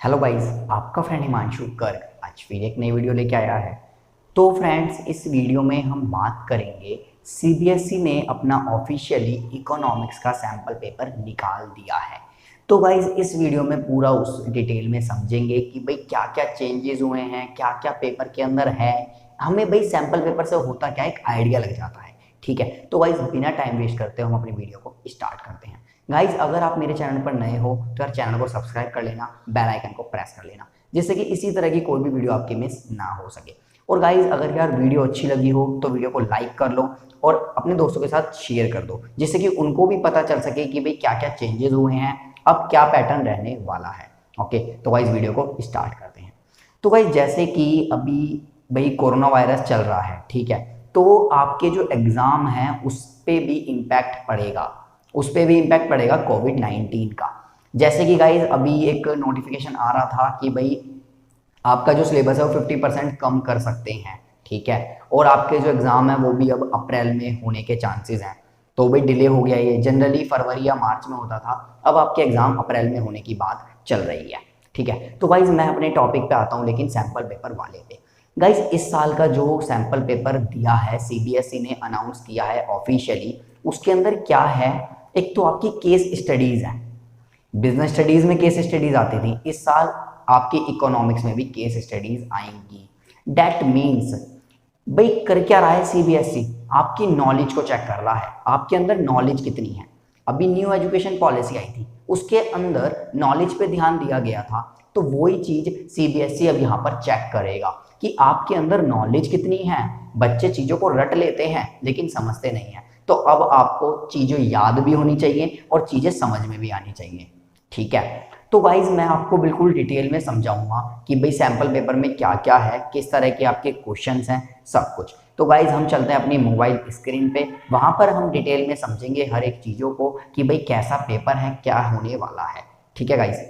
Hello guys, आपका friend Himanshu Garg आज फिर एक नई वीडियो लेके आया है। तो फ्रेंड्स, इस वीडियो में हम बात करेंगे सीबीएसई ने अपना ऑफिशियली इकोनॉमिक्स का सैम्पल पेपर निकाल दिया है। तो गाइस, इस वीडियो में पूरा उस डिटेल में समझेंगे कि भाई क्या क्या चेंजेस हुए हैं, क्या क्या पेपर के अंदर है। हमें भाई सैम्पल पेपर से होता क्या, एक आइडिया लग जाता है। ठीक है, तो गाइस बिना टाइम वेस्ट करते हम अपनी वीडियो को स्टार्ट करते हैं। गाइस, अगर आप मेरे चैनल पर नए हो तो यार चैनल को सब्सक्राइब कर लेना, बेल आइकन को प्रेस कर लेना, जिससे कि इसी तरह की कोई भी वीडियो आपकी मिस ना हो सके। और गाइस, अगर यार वीडियो अच्छी लगी हो तो वीडियो को लाइक कर लो और अपने दोस्तों के साथ शेयर कर दो, जिससे कि उनको भी पता चल सके कि भाई क्या क्या चेंजेस हुए हैं, अब क्या पैटर्न रहने वाला है। ओके, तो गाइस वीडियो को स्टार्ट करते हैं। तो गाइस, जैसे कि अभी भाई कोरोना वायरस चल रहा है, ठीक है, तो आपके जो एग्जाम है उस पर भी इम्पैक्ट पड़ेगा, उस पर भी इम्पैक्ट पड़ेगा कोविड-19 का। जैसे कि गाइज अभी एक नोटिफिकेशन आ रहा था कि भाई आपका जो सिलेबस है वो 50% कम कर सकते हैं, ठीक है, और आपके जो एग्ज़ाम है वो भी अब अप्रैल में होने के चांसेस हैं। तो भाई डिले हो गया, ये जनरली फरवरी या मार्च में होता था, अब आपके एग्ज़ाम अप्रैल में होने की बात चल रही है। ठीक है, तो गाइज मैं अपने टॉपिक पे आता हूँ, लेकिन सैम्पल पेपर वाले पे। गाइज, इस साल का जो सैम्पल पेपर दिया है, सीबीएसई ने अनाउंस किया है ऑफिशियली, उसके अंदर क्या है। एक तो आपकी केस स्टडीज है, बिजनेस स्टडीज में केस स्टडीज आती थी, इस साल आपकी इकोनॉमिक्स में भी केस स्टडीज आएंगी। डेट मीन्स भाई कर क्या रहा है सीबीएसई, आपकी नॉलेज को चेक कर रहा है, आपके अंदर नॉलेज कितनी है। अभी न्यू एजुकेशन पॉलिसी आई थी, उसके अंदर नॉलेज पे ध्यान दिया गया था, तो वही चीज सीबीएसई अब यहाँ पर चेक करेगा कि आपके अंदर नॉलेज कितनी है। बच्चे चीजों को रट लेते हैं लेकिन समझते नहीं है, तो अब आपको चीजें याद भी होनी चाहिए और चीजें समझ में भी आनी चाहिए। ठीक है, तो गाइज मैं आपको बिल्कुल डिटेल में समझाऊंगा कि भाई सैम्पल पेपर में क्या क्या है, किस तरह के आपके क्वेश्चंस हैं, सब कुछ। तो गाइज हम चलते हैं अपनी मोबाइल स्क्रीन पे, वहां पर हम डिटेल में समझेंगे हर एक चीजों को कि भाई कैसा पेपर है, क्या होने वाला है। ठीक है गाइज,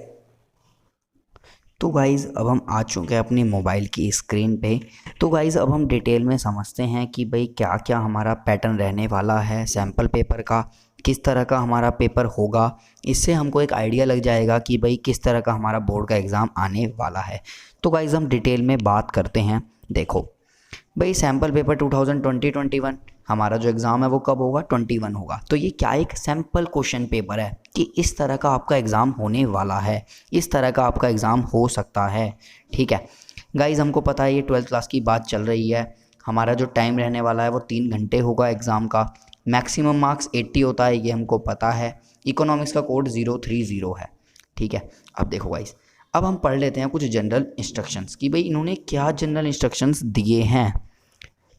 तो गाइज़ अब हम आ चुके हैं अपनी मोबाइल की स्क्रीन पे। तो गाइज़ अब हम डिटेल में समझते हैं कि भाई क्या क्या हमारा पैटर्न रहने वाला है सैम्पल पेपर का, किस तरह का हमारा पेपर होगा। इससे हमको एक आइडिया लग जाएगा कि भाई किस तरह का हमारा बोर्ड का एग्ज़ाम आने वाला है। तो गाइज़ हम डिटेल में बात करते हैं। देखो भाई, सैम्पल पेपर 2020-21 हमारा जो एग्ज़ाम है वो कब होगा, 21 होगा। तो ये क्या एक सैम्पल क्वेश्चन पेपर है कि इस तरह का आपका एग्ज़ाम होने वाला है, इस तरह का आपका एग्ज़ाम हो सकता है। ठीक है गाइज़, हमको पता है ये 12th क्लास की बात चल रही है। हमारा जो टाइम रहने वाला है वो 3 घंटे होगा एग्ज़ाम का। मैक्सिमम मार्क्स 80 होता है, ये हमको पता है। इकोनॉमिक्स का कोड 030 है। ठीक है, अब देखो गाइज़, अब हम पढ़ लेते हैं कुछ जनरल इंस्ट्रक्शंस कि भाई इन्होंने क्या जनरल इंस्ट्रक्शंस दिए हैं।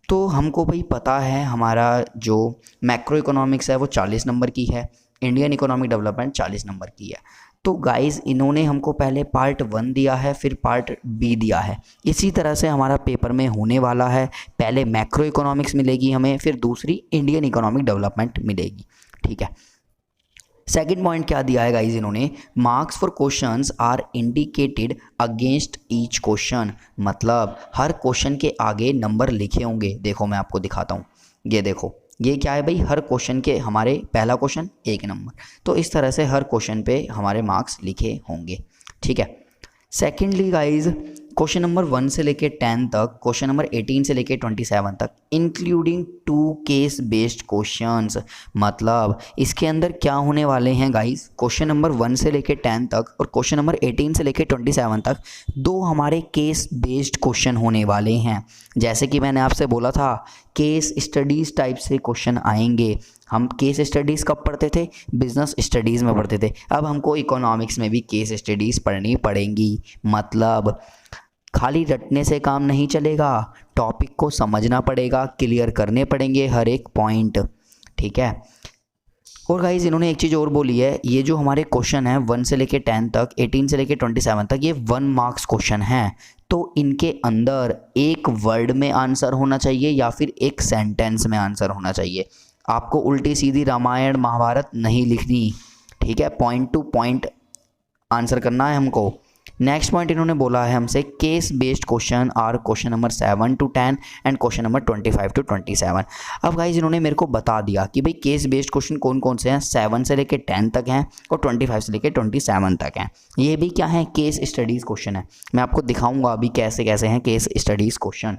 तो हमको भाई पता है हमारा जो मैक्रो इकोनॉमिक्स है वो 40 नंबर की है, इंडियन इकोनॉमिक डेवलपमेंट 40 नंबर की है। तो गाइस इन्होंने हमको पहले पार्ट 1 दिया है, फिर पार्ट बी दिया है। इसी तरह से हमारा पेपर में होने वाला है, पहले मैक्रो इकोनॉमिक्स मिलेगी हमें, फिर दूसरी इंडियन इकोनॉमिक डेवलपमेंट मिलेगी। ठीक है, सेकेंड पॉइंट क्या दिया है गाइज इन्होंने, marks for questions are indicated against each question, मतलब हर क्वेश्चन के आगे नंबर लिखे होंगे। देखो मैं आपको दिखाता हूँ, ये देखो ये क्या है भाई, हर क्वेश्चन के हमारे पहला क्वेश्चन 1 नंबर, तो इस तरह से हर क्वेश्चन पे हमारे मार्क्स लिखे होंगे। ठीक है, सेकेंडली गाइज क्वेश्चन नंबर 1 से लेके 10 तक, क्वेश्चन नंबर 18 से लेके 27 तक, इंक्लूडिंग 2 केस बेस्ड क्वेश्चंस, मतलब इसके अंदर क्या होने वाले हैं गाइज, क्वेश्चन नंबर 1 से लेके 10 तक और क्वेश्चन नंबर 18 से लेके 27 तक 2 हमारे केस बेस्ड क्वेश्चन होने वाले हैं। जैसे कि मैंने आपसे बोला था, केस स्टडीज़ टाइप से क्वेश्चन आएंगे। हम केस स्टडीज़ कब पढ़ते थे, बिजनेस स्टडीज़ में पढ़ते थे, अब हमको इकोनॉमिक्स में भी केस स्टडीज़ पढ़नी पड़ेंगी। मतलब खाली रटने से काम नहीं चलेगा, टॉपिक को समझना पड़ेगा, क्लियर करने पड़ेंगे हर एक पॉइंट। ठीक है, और गाइज इन्होंने एक चीज़ और बोली है, ये जो हमारे क्वेश्चन है 1 से लेके 10 तक, 18 से लेके 27 तक, ये 1 मार्क्स क्वेश्चन हैं। तो इनके अंदर एक वर्ड में आंसर होना चाहिए या फिर एक सेंटेंस में आंसर होना चाहिए। आपको उल्टी सीधी रामायण महाभारत नहीं लिखनी। ठीक है, पॉइंट टू पॉइंट आंसर करना है हमको। नेक्स्ट पॉइंट इन्होंने बोला है हमसे case based question are question number 7 to 10 and question number 25 to 27। अब गाइज इन्होंने मेरे को बता दिया कि भाई केस बेस्ड क्वेश्चन कौन कौन से हैं, 7 से लेके 10 तक हैं और 25 से लेके 27 तक हैं। ये भी क्या है, केस स्टडीज़ क्वेश्चन है। मैं आपको दिखाऊंगा अभी कैसे कैसे हैं case studies question.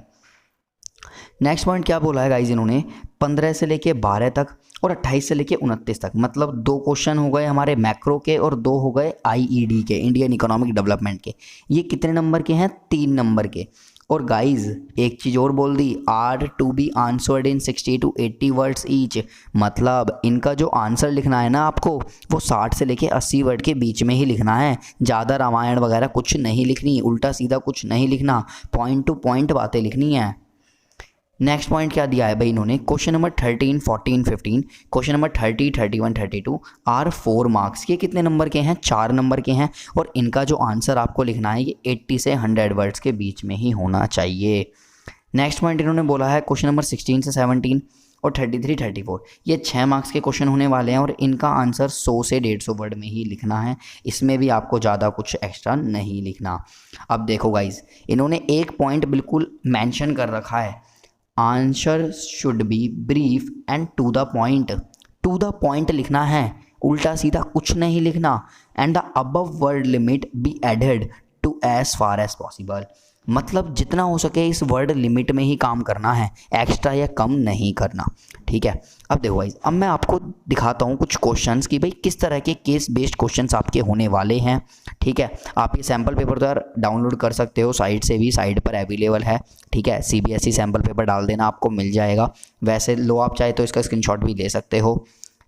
Next point क्या बोला है गाइज इन्होंने, 15 से लेके 12 तक और 28 से लेके 29 तक, मतलब 2 क्वेश्चन हो गए हमारे मैक्रो के और 2 हो गए आईईडी के, इंडियन इकोनॉमिक डेवलपमेंट के। ये कितने नंबर के हैं, 3 नंबर के। और गाइज एक चीज़ और बोल दी, are to be answered in 60 to 80 words each, मतलब इनका जो आंसर लिखना है ना आपको वो 60 से लेके 80 वर्ड के बीच में ही लिखना है। ज़्यादा रामायण वगैरह कुछ नहीं लिखनी, उल्टा सीधा कुछ नहीं लिखना, पॉइंट टू पॉइंट बातें लिखनी है। नेक्स्ट पॉइंट क्या दिया है भाई इन्होंने, question number 13, 14, 15, question number 30, 31, 32 are 4 marks. ये कितने नंबर के हैं, 4 नंबर के हैं और इनका जो आंसर आपको लिखना है ये 80 से 100 वर्ड्स के बीच में ही होना चाहिए। नेक्स्ट पॉइंट इन्होंने बोला है क्वेश्चन नंबर 16 से 17 और 33, 34, ये 6 मार्क्स के क्वेश्चन होने वाले हैं और इनका आंसर 100 से 150 वर्ड में ही लिखना है। इसमें भी आपको ज़्यादा कुछ एक्स्ट्रा नहीं लिखना। अब देखो गाइज इन्होंने एक पॉइंट बिल्कुल मैंशन कर रखा है, answer should be brief and to the point. To the point लिखना है, उल्टा सीधा कुछ नहीं लिखना। And the above word limit be added to as far as possible, मतलब जितना हो सके इस वर्ड लिमिट में ही काम करना है, एक्स्ट्रा या कम नहीं करना। ठीक है, अब देखो भाई अब मैं आपको दिखाता हूँ कुछ क्वेश्चंस कि भाई किस तरह के केस बेस्ड क्वेश्चंस आपके होने वाले हैं। ठीक है, आप ये सैम्पल पेपर तो यार डाउनलोड कर सकते हो साइट से भी, साइट पर अवेलेबल है। ठीक है, CBSE सैम्पल पेपर डाल देना, आपको मिल जाएगा। वैसे लो आप चाहे तो इसका स्क्रीनशॉट भी ले सकते हो।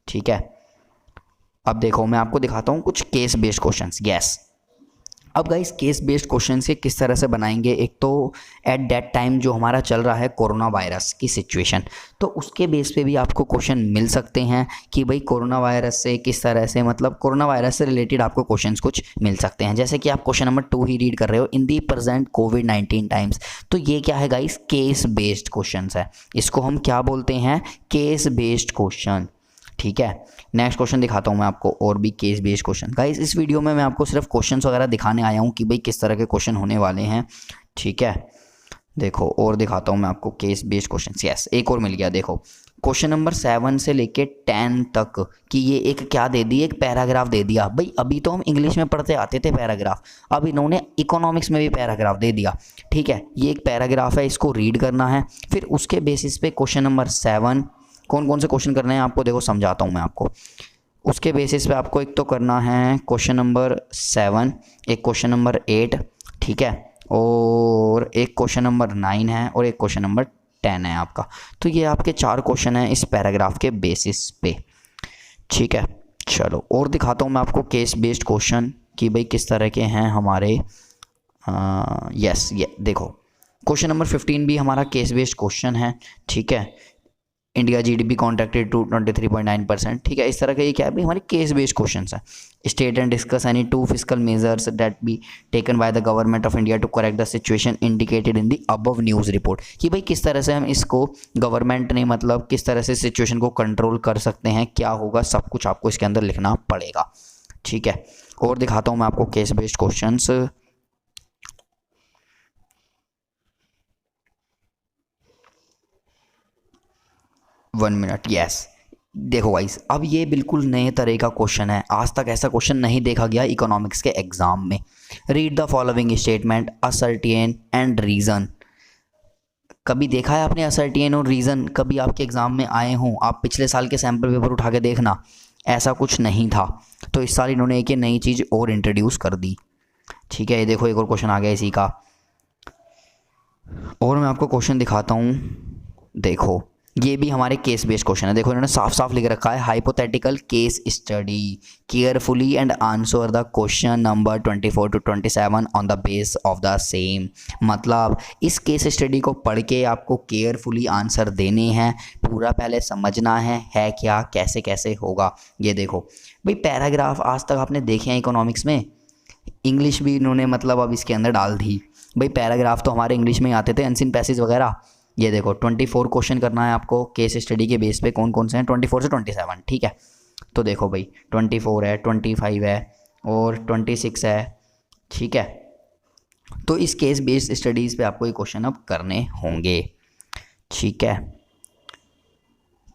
ठीक है, अब देखो मैं आपको दिखाता हूँ कुछ केस बेस्ड क्वेश्चंस। यस, अब गाइस केस बेस्ड क्वेश्चन से किस तरह से बनाएंगे, एक तो एट दैट टाइम जो हमारा चल रहा है कोरोना वायरस की सिचुएशन, तो उसके बेस पे भी आपको क्वेश्चन मिल सकते हैं कि भाई कोरोना वायरस से किस तरह से, मतलब कोरोना वायरस से रिलेटेड आपको क्वेश्चंस कुछ मिल सकते हैं। जैसे कि आप क्वेश्चन नंबर 2 ही रीड कर रहे हो, इन दी प्रेजेंट कोविड-19 टाइम्स, तो ये क्या है गाइस, केस बेस्ड क्वेश्चन है। इसको हम क्या बोलते हैं, केस बेस्ड क्वेश्चन। ठीक है, नेक्स्ट क्वेश्चन दिखाता हूँ मैं आपको और भी केस बेस्ड क्वेश्चन। गाइस इस वीडियो में मैं आपको सिर्फ क्वेश्चंस वगैरह दिखाने आया हूँ कि भाई किस तरह के क्वेश्चन होने वाले हैं। ठीक है, देखो और दिखाता हूँ मैं आपको केस बेस्ड क्वेश्चन। यस, एक और मिल गया। देखो क्वेश्चन नंबर 7 से लेके 10 तक कि ये एक क्या दे दी, एक पैराग्राफ दे दिया। भाई अभी तो हम इंग्लिश में पढ़ते आते थे पैराग्राफ, अब इन्होंने इकोनॉमिक्स में भी पैराग्राफ दे दिया। ठीक है, ये एक पैराग्राफ है, इसको रीड करना है, फिर उसके बेसिस पे क्वेश्चन नंबर 7 कौन कौन से क्वेश्चन करने हैं आपको देखो समझाता हूँ मैं आपको। उसके बेसिस पे आपको एक तो करना है क्वेश्चन नंबर 7, एक क्वेश्चन नंबर 8, ठीक है, और एक क्वेश्चन नंबर 9 है और एक क्वेश्चन नंबर 10 है आपका। तो ये आपके 4 क्वेश्चन हैं इस पैराग्राफ के बेसिस पे। ठीक है, चलो और दिखाता हूँ मैं आपको केस बेस्ड क्वेश्चन कि भाई किस तरह के हैं हमारे। यस, ये देखो क्वेश्चन नंबर 15 भी हमारा केस बेस्ड क्वेश्चन है। ठीक है, इंडिया GDP कॉन्ट्रैक्टेड टू 23.9%। ठीक है, इस तरह का ये क्या है भाई, हमारे केस बेस्ड क्वेश्चन है। State and discuss any 2 fiscal measures that be taken by the government of India to correct the situation indicated in the above news report, कि भाई किस तरह से हम इसको गवर्नमेंट ने मतलब किस तरह से सिचुएशन को कंट्रोल कर सकते हैं, क्या होगा, सब कुछ आपको इसके अंदर लिखना पड़ेगा। ठीक है, और दिखाता हूँ मैं आपको case based question. 1 minute. Yes, देखो गाइस अब ये बिल्कुल नए तरह का क्वेश्चन है, आज तक ऐसा क्वेश्चन नहीं देखा गया इकोनॉमिक्स के एग्जाम में। Read the following statement, ascertain and reason. कभी देखा है आपने असर्टेन और रीज़न, कभी आपके एग्जाम में आए हों? आप पिछले साल के सैम्पल पेपर उठा के देखना, ऐसा कुछ नहीं था। तो इस साल इन्होंने एक नई चीज़ और इंट्रोड्यूस कर दी। ठीक है, ये देखो एक और क्वेश्चन आ गया इसी का, और मैं आपको क्वेश्चन दिखाता हूँ। देखो ये भी हमारे केस बेस्ड क्वेश्चन है। देखो इन्होंने साफ साफ लिख रखा है, hypothetical case study, carefully and answer the question number 24 to 27 on the base of the same. मतलब इस केस स्टडी को पढ़ के आपको केयरफुली आंसर देने हैं, पूरा पहले समझना है क्या, कैसे कैसे होगा। ये देखो भाई पैराग्राफ आज तक आपने देखे हैं इकोनॉमिक्स में, इंग्लिश भी इन्होंने मतलब अब इसके अंदर डाल दी। भाई पैराग्राफ तो हमारे इंग्लिश में आते थे, अनसीन पैसेज वगैरह। ये देखो 24 क्वेश्चन करना है आपको केस स्टडी के बेस पे, कौन कौन से हैं, 24 से 27। ठीक है, तो देखो भाई 24 है, 25 है और 26 है। ठीक है, तो इस केस बेस्ड स्टडीज़ पे आपको ये क्वेश्चन अब करने होंगे, ठीक है।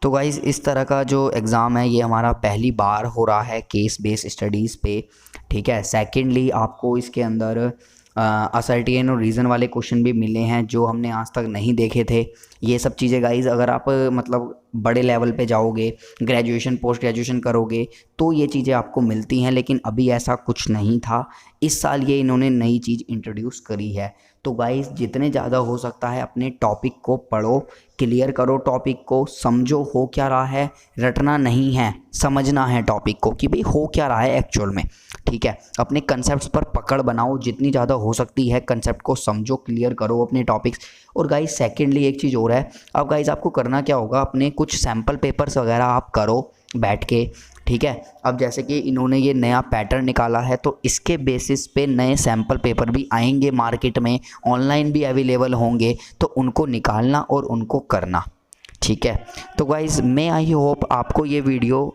तो गाइज़ इस तरह का जो एग्ज़ाम है ये हमारा पहली बार हो रहा है केस बेस्ड स्टडीज़ पे, ठीक है। सेकेंडली आपको इसके अंदर असर्टेन और रीज़न वाले क्वेश्चन भी मिले हैं जो हमने आज तक नहीं देखे थे। ये सब चीज़ें गाइज़ अगर आप मतलब बड़े लेवल पे जाओगे, ग्रेजुएशन पोस्ट ग्रेजुएशन करोगे तो ये चीज़ें आपको मिलती हैं, लेकिन अभी ऐसा कुछ नहीं था। इस साल ये इन्होंने नई चीज़ इंट्रोड्यूस करी है। तो गाइज़ जितने ज़्यादा हो सकता है अपने टॉपिक को पढ़ो, क्लियर करो टॉपिक को, समझो हो क्या रहा है, रटना नहीं है, समझना है टॉपिक को कि भाई हो क्या रहा है एक्चुअल में, ठीक है। अपने कंसेप्ट्स पर पकड़ बनाओ, जितनी ज़्यादा हो सकती है कंसेप्ट को समझो, क्लियर करो अपने टॉपिक्स। और गाइज सेकेंडली एक चीज़ और है, अब गाइज आपको करना क्या होगा, अपने कुछ सैम्पल पेपर्स वगैरह आप करो बैठ के, ठीक है। अब जैसे कि इन्होंने ये नया पैटर्न निकाला है तो इसके बेसिस पे नए सैम्पल पेपर भी आएंगे मार्केट में, ऑनलाइन भी अवेलेबल होंगे, तो उनको निकालना और उनको करना, ठीक है। तो गाइज़ मैं आई होप आपको ये वीडियो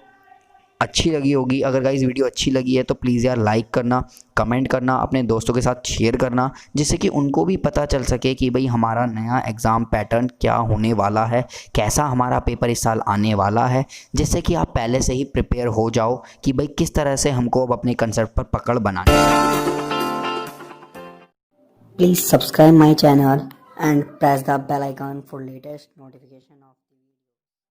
अच्छी लगी होगी। अगर गाइस वीडियो अच्छी लगी है तो प्लीज़ यार लाइक करना, कमेंट करना, अपने दोस्तों के साथ शेयर करना, जिससे कि उनको भी पता चल सके कि भाई हमारा नया एग्ज़ाम पैटर्न क्या होने वाला है, कैसा हमारा पेपर इस साल आने वाला है, जिससे कि आप पहले से ही प्रिपेयर हो जाओ कि भाई किस तरह से हमको अब अपने कंसेप्ट पर पकड़ बनानी है। Please subscribe my channel and press the bell icon for latest notification of